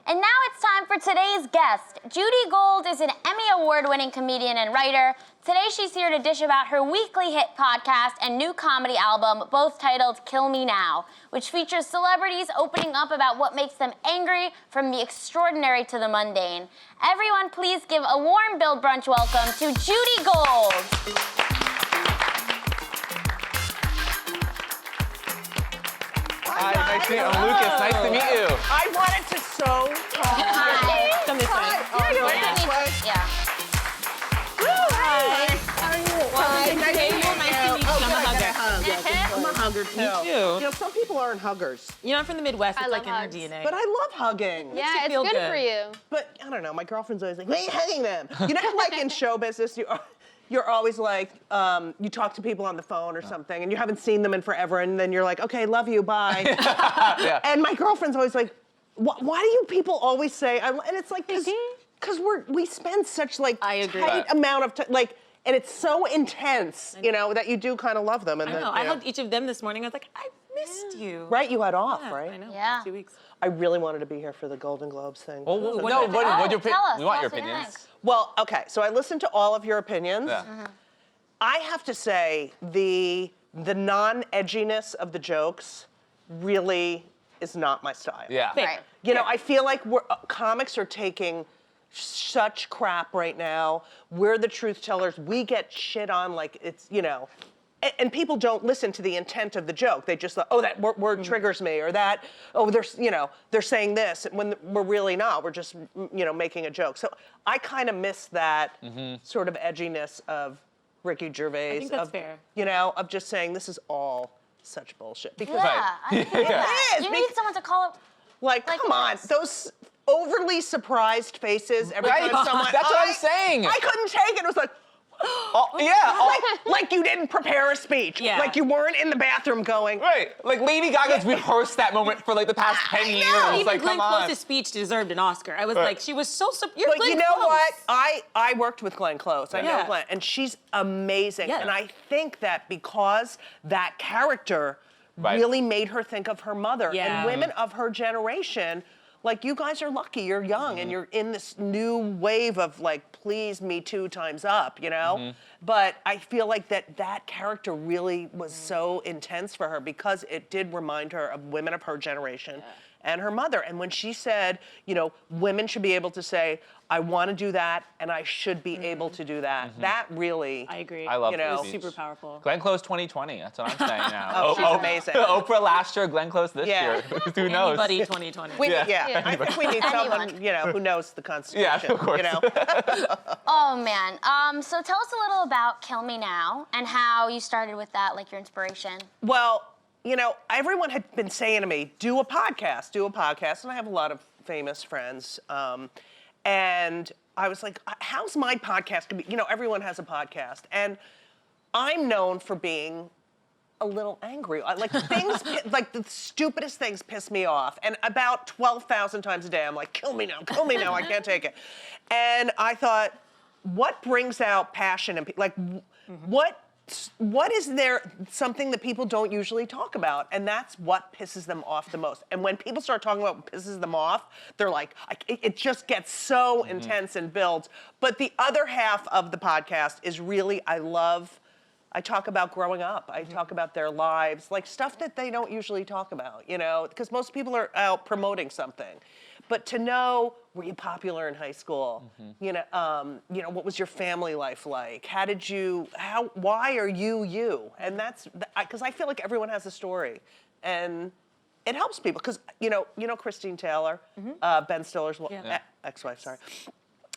And now it's time for today's guest. Judy Gold is an Emmy Award-winning comedian and writer. Today she's here to dish about her weekly hit podcast and new comedy album, both titled Kill Me Now, which features celebrities opening up about what makes them angry, from the extraordinary to the mundane. Everyone, please give a warm Build Brunch welcome to Judy Gold. Hi, nice to meet you. I'm Lucas. Nice to meet you. I wanted to so talk. Hi. Come this way. You're this way. Yeah. Hi. How are you? Hi. Nice to meet you. I'm a hugger. I'm a hugger too. Me too. You know, some people aren't huggers, You know, I'm from the Midwest. It's I like love in our hugs. DNA. but I love hugging. you Yeah, it's feel good good. for you. But I don't know. My girlfriend's always like, "Why are you hugging them?" You know, how, like in show business, you're always like, you talk to people on the phone or something, and you haven't seen them in forever, and then you're like, "Okay, love you, bye." Yeah. And my girlfriend's always like, "Why do you people always say?" And it's like, because we spend such like I agree. tight amount of time, like, and it's so intense, you know, that you do kind of love them. And I then, know. you I hugged each of them this morning. I was like, I missed you. Right, you had off, Yeah, right? I know. Yeah. 2 weeks. I really wanted to be here for the Golden Globes thing. Well, what no, did- what'd you pick? Tell us. We want Tell your us what you opinions. think. Well, okay, so I listened to all of your opinions. Yeah. I have to say, the non-edginess of the jokes really is not my style. Yeah. Fair. Right. You know, I feel like comics are taking such crap right now. We're the truth tellers. We get shit on like it's, you know, and people don't listen to the intent of the joke. They just, oh, that word triggers me, or that, oh, they're saying this, when we're really not. We're just, you know, making a joke. So I kind of miss that sort of edginess of Ricky Gervais. I think that's of, fair. You know, of just saying this is all such bullshit. Because Yeah, I agree with that. is, You need someone to call it. like, Like come on, this. those overly surprised faces every Right. time someone. That's what I'm saying. I couldn't take it. It was like, Oh, yeah. Oh, like you didn't prepare a speech. Yeah. Like you weren't in the bathroom going. right. Like Lady Gaga's rehearsed that moment for like the past 10 years. Even Like, Glenn come on. Close's speech deserved an Oscar. I was Right. like, she was so. You're But Glenn you know Close. what? I worked with Glenn Close. I know Yeah. Glenn, and she's amazing. Yeah. And I think that because that character Right. really made her think of her mother Yeah. and women of her generation. Like, you guys are lucky. You're young and you're in this new wave of like, please, Me Too times up, you know? But I feel like that character really was so intense for her because it did remind her of women of her generation and her mother. And when she said, you know, women should be able to say, I want to do that and I should be able to do that. That really, I agree. I love you know, this Super speech. powerful. Glenn Close 2020. That's what I'm saying now. Oh, she's amazing. Oprah last year, Glenn Close this Yeah. year. Who knows? Anybody 2020. yeah, I think we need someone, you know, who knows the Constitution. Yeah, of course. You know? Oh man. So tell us a little about Kill Me Now and how you started with that, like your inspiration. Well, you know, everyone had been saying to me, do a podcast. And I have a lot of famous friends. And I was like, how's my podcast gonna be? You know, everyone has a podcast. And I'm known for being a little angry. Like things, like the stupidest things piss me off. And about 12,000 times a day, I'm like, kill me now, I can't take it. And I thought, what brings out passion in people? Like, what is there something that people don't usually talk about? And that's what pisses them off the most. And when people start talking about what pisses them off, they're like, it just gets so intense and builds. But the other half of the podcast is really, I talk about growing up. I talk about their lives, like stuff that they don't usually talk about, you know, because most people are out promoting something. But to know, were you popular in high school? You know, what was your family life like? Why are you you? And that's, because I feel like everyone has a story. And it helps people, because, you know Christine Taylor, Ben Stiller's ex-wife, sorry.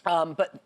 But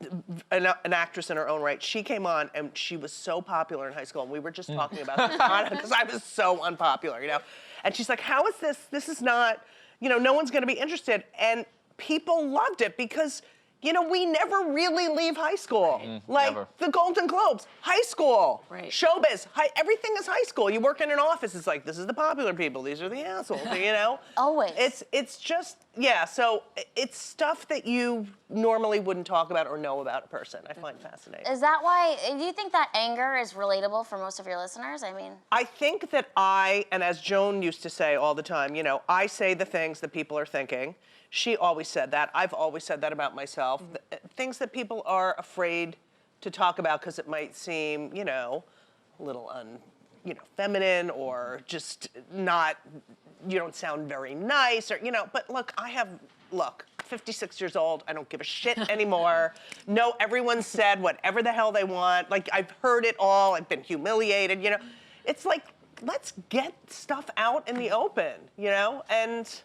an actress in her own right, she came on and she was so popular in high school, and we were just talking about this because I was so unpopular, you know. And she's like, how is this? This is not, you know, no one's going to be interested. And people loved it because, you know, we never really leave high school. Like never. the Golden Globes, high school, Right. showbiz, everything is high school. You work in an office, it's like, this is the popular people, these are the assholes, you know? Always. It's just, yeah, so it's stuff that you normally wouldn't talk about or know about a person. I find fascinating. Is that why, do you think that anger is relatable for most of your listeners? I mean. I think that and as Joan used to say all the time, I say the things that people are thinking. She always said that. I've always said that about myself. Things that people are afraid to talk about because it might seem, a little feminine or just not, you don't sound very nice or, but look, 56 years old, I don't give a shit anymore. No, everyone said whatever the hell they want. Like, I've heard it all, I've been humiliated, It's like, let's get stuff out in the open, and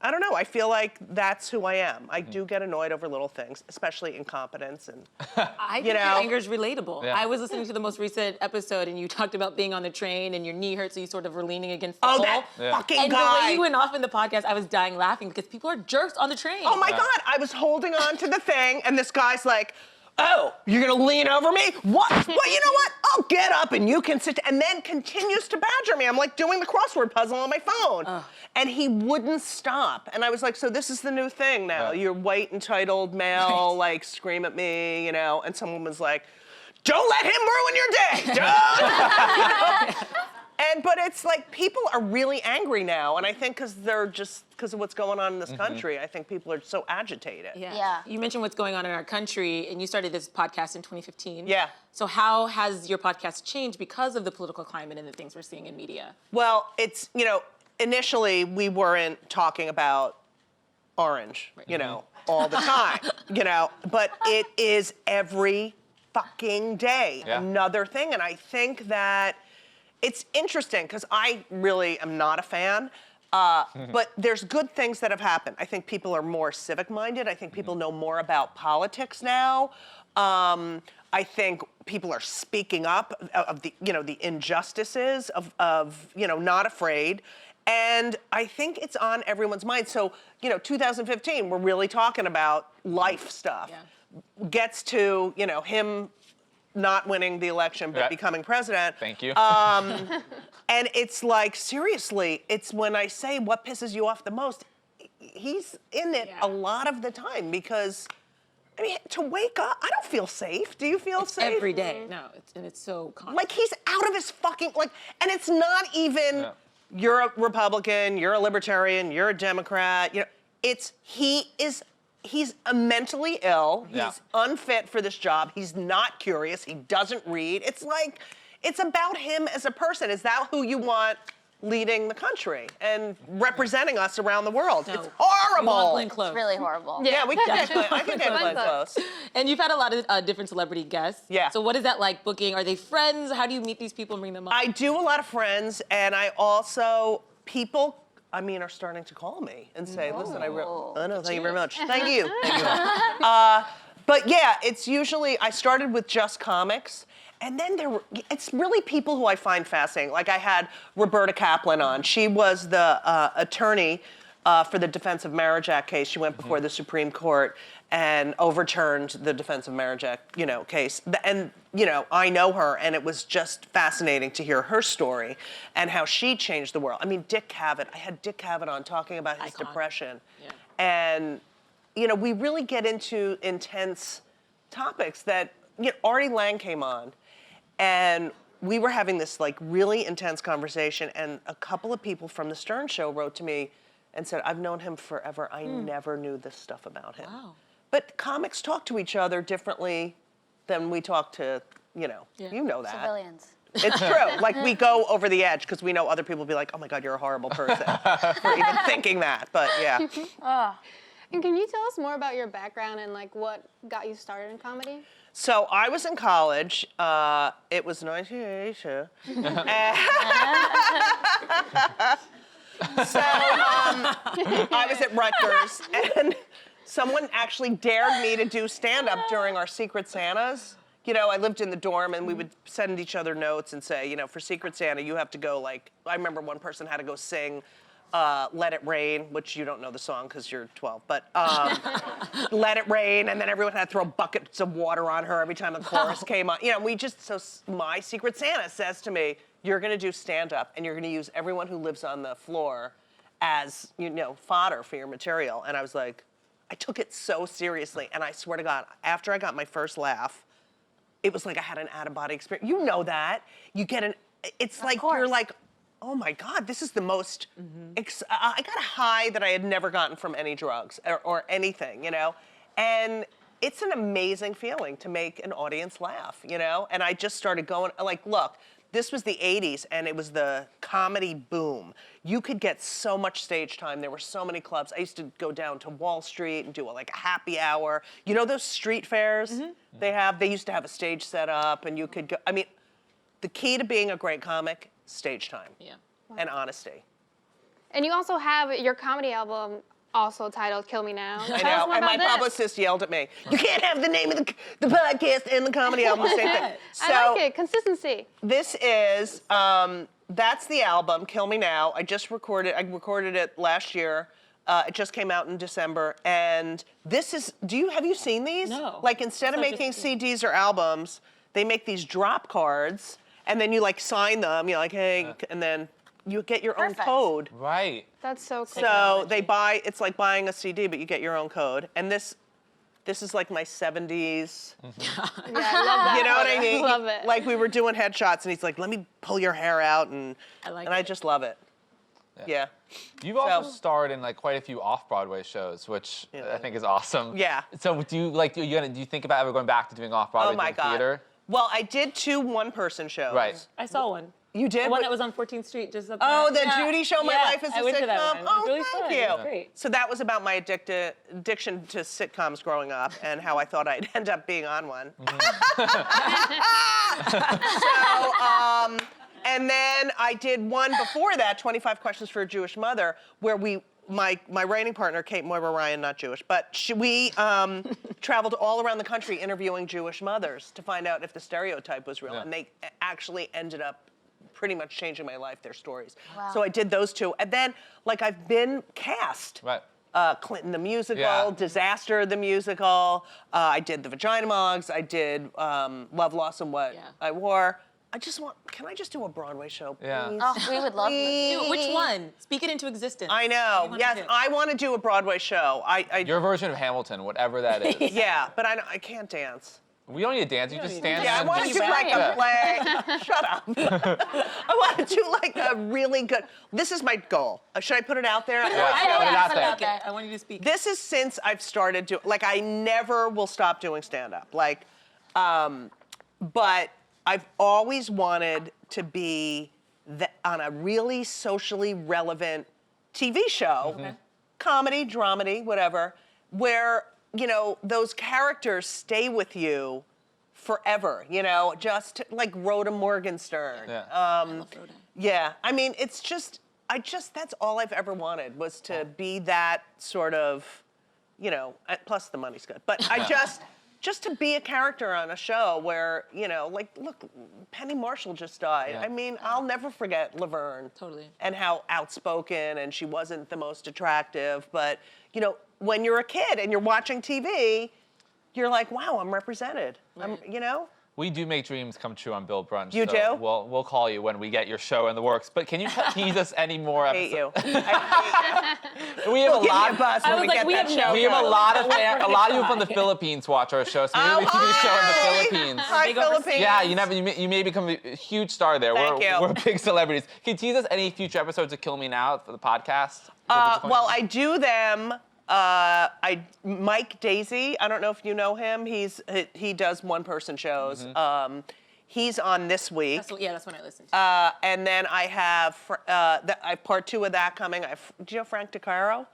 I don't know, I feel like that's who I am. I do get annoyed over little things, especially incompetence and, I think your anger is relatable. Yeah. I was listening to the most recent episode and you talked about being on the train and your knee hurt, so you sort of were leaning against the pole. That fucking and guy. And the way you went off in the podcast, I was dying laughing because people are jerks on the train. Oh my God, I was holding on to the thing and this guy's like, oh, you're gonna lean over me? What? Well, you know what? I'll get up and you can sit, and then continues to badger me. I'm like doing the crossword puzzle on my phone. And he wouldn't stop. And I was like, so this is the new thing now. You're white, entitled male, like scream at me, and someone was like, don't let him ruin your day, don't! But it's like, people are really angry now, and I think because of what's going on in this country, I think people are so agitated. Yeah. You mentioned what's going on in our country, and you started this podcast in 2015. Yeah. So how has your podcast changed because of the political climate and the things we're seeing in media? Well, it's, initially we weren't talking about Orange, all the time, but it is every fucking day, another thing. And I think that it's interesting because I really am not a fan, but there's good things that have happened. I think people are more civic-minded. I think people know more about politics now. I think people are speaking up of the, the injustices of not afraid. And I think it's on everyone's mind. So, 2015, we're really talking about life stuff. Yeah. Gets to, him not winning the election, but becoming president. Thank you. And it's like, seriously, it's when I say what pisses you off the most, he's in it a lot of the time because, I mean, to wake up, I don't feel safe. Do you feel safe? Every day. No, it's so constant. Like, he's out of his fucking, and it's not even, you're a Republican, you're a Libertarian, you're a Democrat, he's mentally ill, he's unfit for this job, he's not curious, he doesn't read. It's like, it's about him as a person. Is that who you want leading the country and representing us around the world? No. It's horrible. We want Glenn Close. It's really horrible. Yeah, we can get Glenn. I can get Glenn Close. And you've had a lot of different celebrity guests. Yeah. So what is that like booking? Are they friends? How do you meet these people and bring them up? I do a lot of friends, and I also, people, are starting to call me and say, listen, oh no, thank you very much. Thank you. Thank you. But yeah, it's usually, I started with just comics, and then it's really people who I find fascinating. Like I had Roberta Kaplan on. She was the attorney for the Defense of Marriage Act case. She went before the Supreme Court and overturned the Defense of Marriage Act, case. And, I know her, and it was just fascinating to hear her story and how she changed the world. I mean, Dick Cavett, I had Dick Cavett on talking about his depression. Yeah. And, we really get into intense topics that, Artie Lang came on, and we were having this really intense conversation, and a couple of people from the Stern Show wrote to me and said, I've known him forever. I never knew this stuff about him. Wow. But comics talk to each other differently than we talk to, you know that. Civilians. It's true. We go over the edge because we know other people will be like, oh my God, you're a horrible person for even thinking that. But yeah. And can you tell us more about your background and what got you started in comedy? So I was in college. It was 1982. So I was at Rutgers, and someone actually dared me to do stand-up during our Secret Santas. I lived in the dorm, and we would send each other notes and say, for Secret Santa, you have to go, I remember one person had to go sing Let It Rain, which you don't know the song because you're 12, but Let It Rain, and then everyone had to throw buckets of water on her every time the chorus came on. So my Secret Santa says to me, you're gonna do stand-up, and you're gonna use everyone who lives on the floor as, fodder for your material. And I was like, I took it so seriously. And I swear to God, after I got my first laugh, it was like I had an out-of-body experience. You know that. You get it's like, you're like, oh my God, this is the most, I got a high that I had never gotten from any drugs or anything, And it's an amazing feeling to make an audience laugh, And I just started going, like, look, this was the 80s and it was the comedy boom. You could get so much stage time. There were so many clubs. I used to go down to Wall Street and do a happy hour. You know those street fairs they used to have a stage set up and you could go, the key to being a great comic, stage time and honesty. And you also have your comedy album also titled Kill Me Now. I know, and my publicist yelled at me, you can't have the name of the podcast and the comedy album the same thing. So I like it, consistency. This is, that's the album, Kill Me Now. I recorded it last year. It just came out in December. And this is, have you seen these? No. Like instead of making CDs or albums, they make these drop cards and then you sign them, you're like, hey, and then you get your own code. Right. That's so cool. So it's like buying a CD, but you get your own code. And this is like my 70s. Yeah, I love that. You know what I mean? Love it. Like we were doing headshots and he's like, let me pull your hair out. And I just love it. Yeah. You've also starred in quite a few off-Broadway shows, which I think is awesome. Yeah. So do you think about ever going back to doing off-Broadway theater? Well, I did 2 one-person shows. Right. I saw one. You did? The one that was on 14th Street, just up Oh, there. the Judy Show, My Life as a I went Sitcom? to that one. It was really thank fun. you. It was great. So that was about my addiction to sitcoms growing up and how I thought I'd end up being on one. And then I did one before that, 25 Questions for a Jewish Mother, where my writing partner, Kate Moira Ryan, not Jewish, but we traveled all around the country interviewing Jewish mothers to find out if the stereotype was real. Yeah. And they actually ended up pretty much changing my life, their stories. Wow. So I did those 2. And then, I've been cast. Right. Clinton the Musical, Disaster the Musical. I did the Vagina Mogs. I did Love, Loss, and What I Wore. Can I just do a Broadway show, please? Yeah. Oh, we would love to. Which one? Speak it into existence. I know. Yes, I want to do a Broadway show. Your version of Hamilton, whatever that is. Yeah, but I can't dance. We don't need to dance. You just stand there. Yeah, I want to do a play. Shut up. I want to do a really good. This is my goal. Should I put it out there? Yeah, put it out there. I want you to speak. This is since I've started doing. I never will stop doing stand-up. But I've always wanted to be on a really socially relevant TV show, comedy, dramedy, whatever, where, those characters stay with you forever, just like Rhoda Morgenstern. Yeah. I love Rhoda. Yeah, it's just, that's all I've ever wanted was to be that sort of, plus the money's good, but just to be a character on a show where, look, Penny Marshall just died. Yeah. I'll never forget Laverne. Totally. And how outspoken, and she wasn't the most attractive, but, when you're a kid and you're watching TV, you're like, wow, I'm represented. Right. We do make dreams come true on Bill Brunch. You do? We'll call you when we get your show in the works. But can you tease us any more episodes? I hate you. We have a lot. Give me a buzz when we get that show. We have a lot of you from the Philippines watch our show, so maybe we can do a show in the Philippines. Hi, Philippines. Yeah, you may become a huge star there. Thank you. We're big celebrities. Can you tease us any future episodes of Kill Me Now for the podcast? Well, I do them. Mike Daisy, I don't know if you know him. He does one-person shows. He's on this week. That's when I listen to. And then I have I have part 2 of that coming. Do you know Frank DeCaro?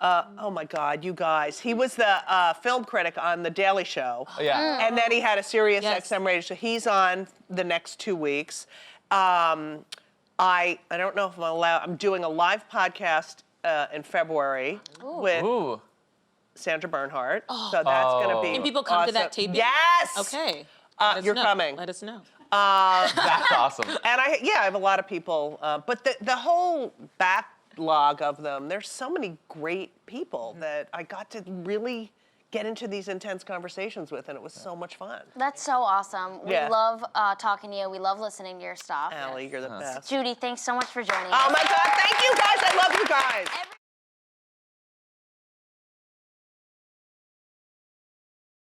Oh my God, you guys! He was the film critic on The Daily Show. Yeah. And then he had a Sirius XM radio show. He's on the next 2 weeks. I don't know if I'm allowed. I'm doing a live podcast in February with Sandra Bernhardt. So that's going to be Can people come to that taping? Yes! Okay. You're coming. Let us know. That's awesome. And I have a lot of people, but the whole backlog of them, there's so many great people that I got to really get into these intense conversations with, and it was so much fun. That's so awesome. We Yeah. love talking to you. We love listening to your stuff. Allie, you're the best. Judy, thanks so much for joining Oh us. my God, thank you guys. I love you guys.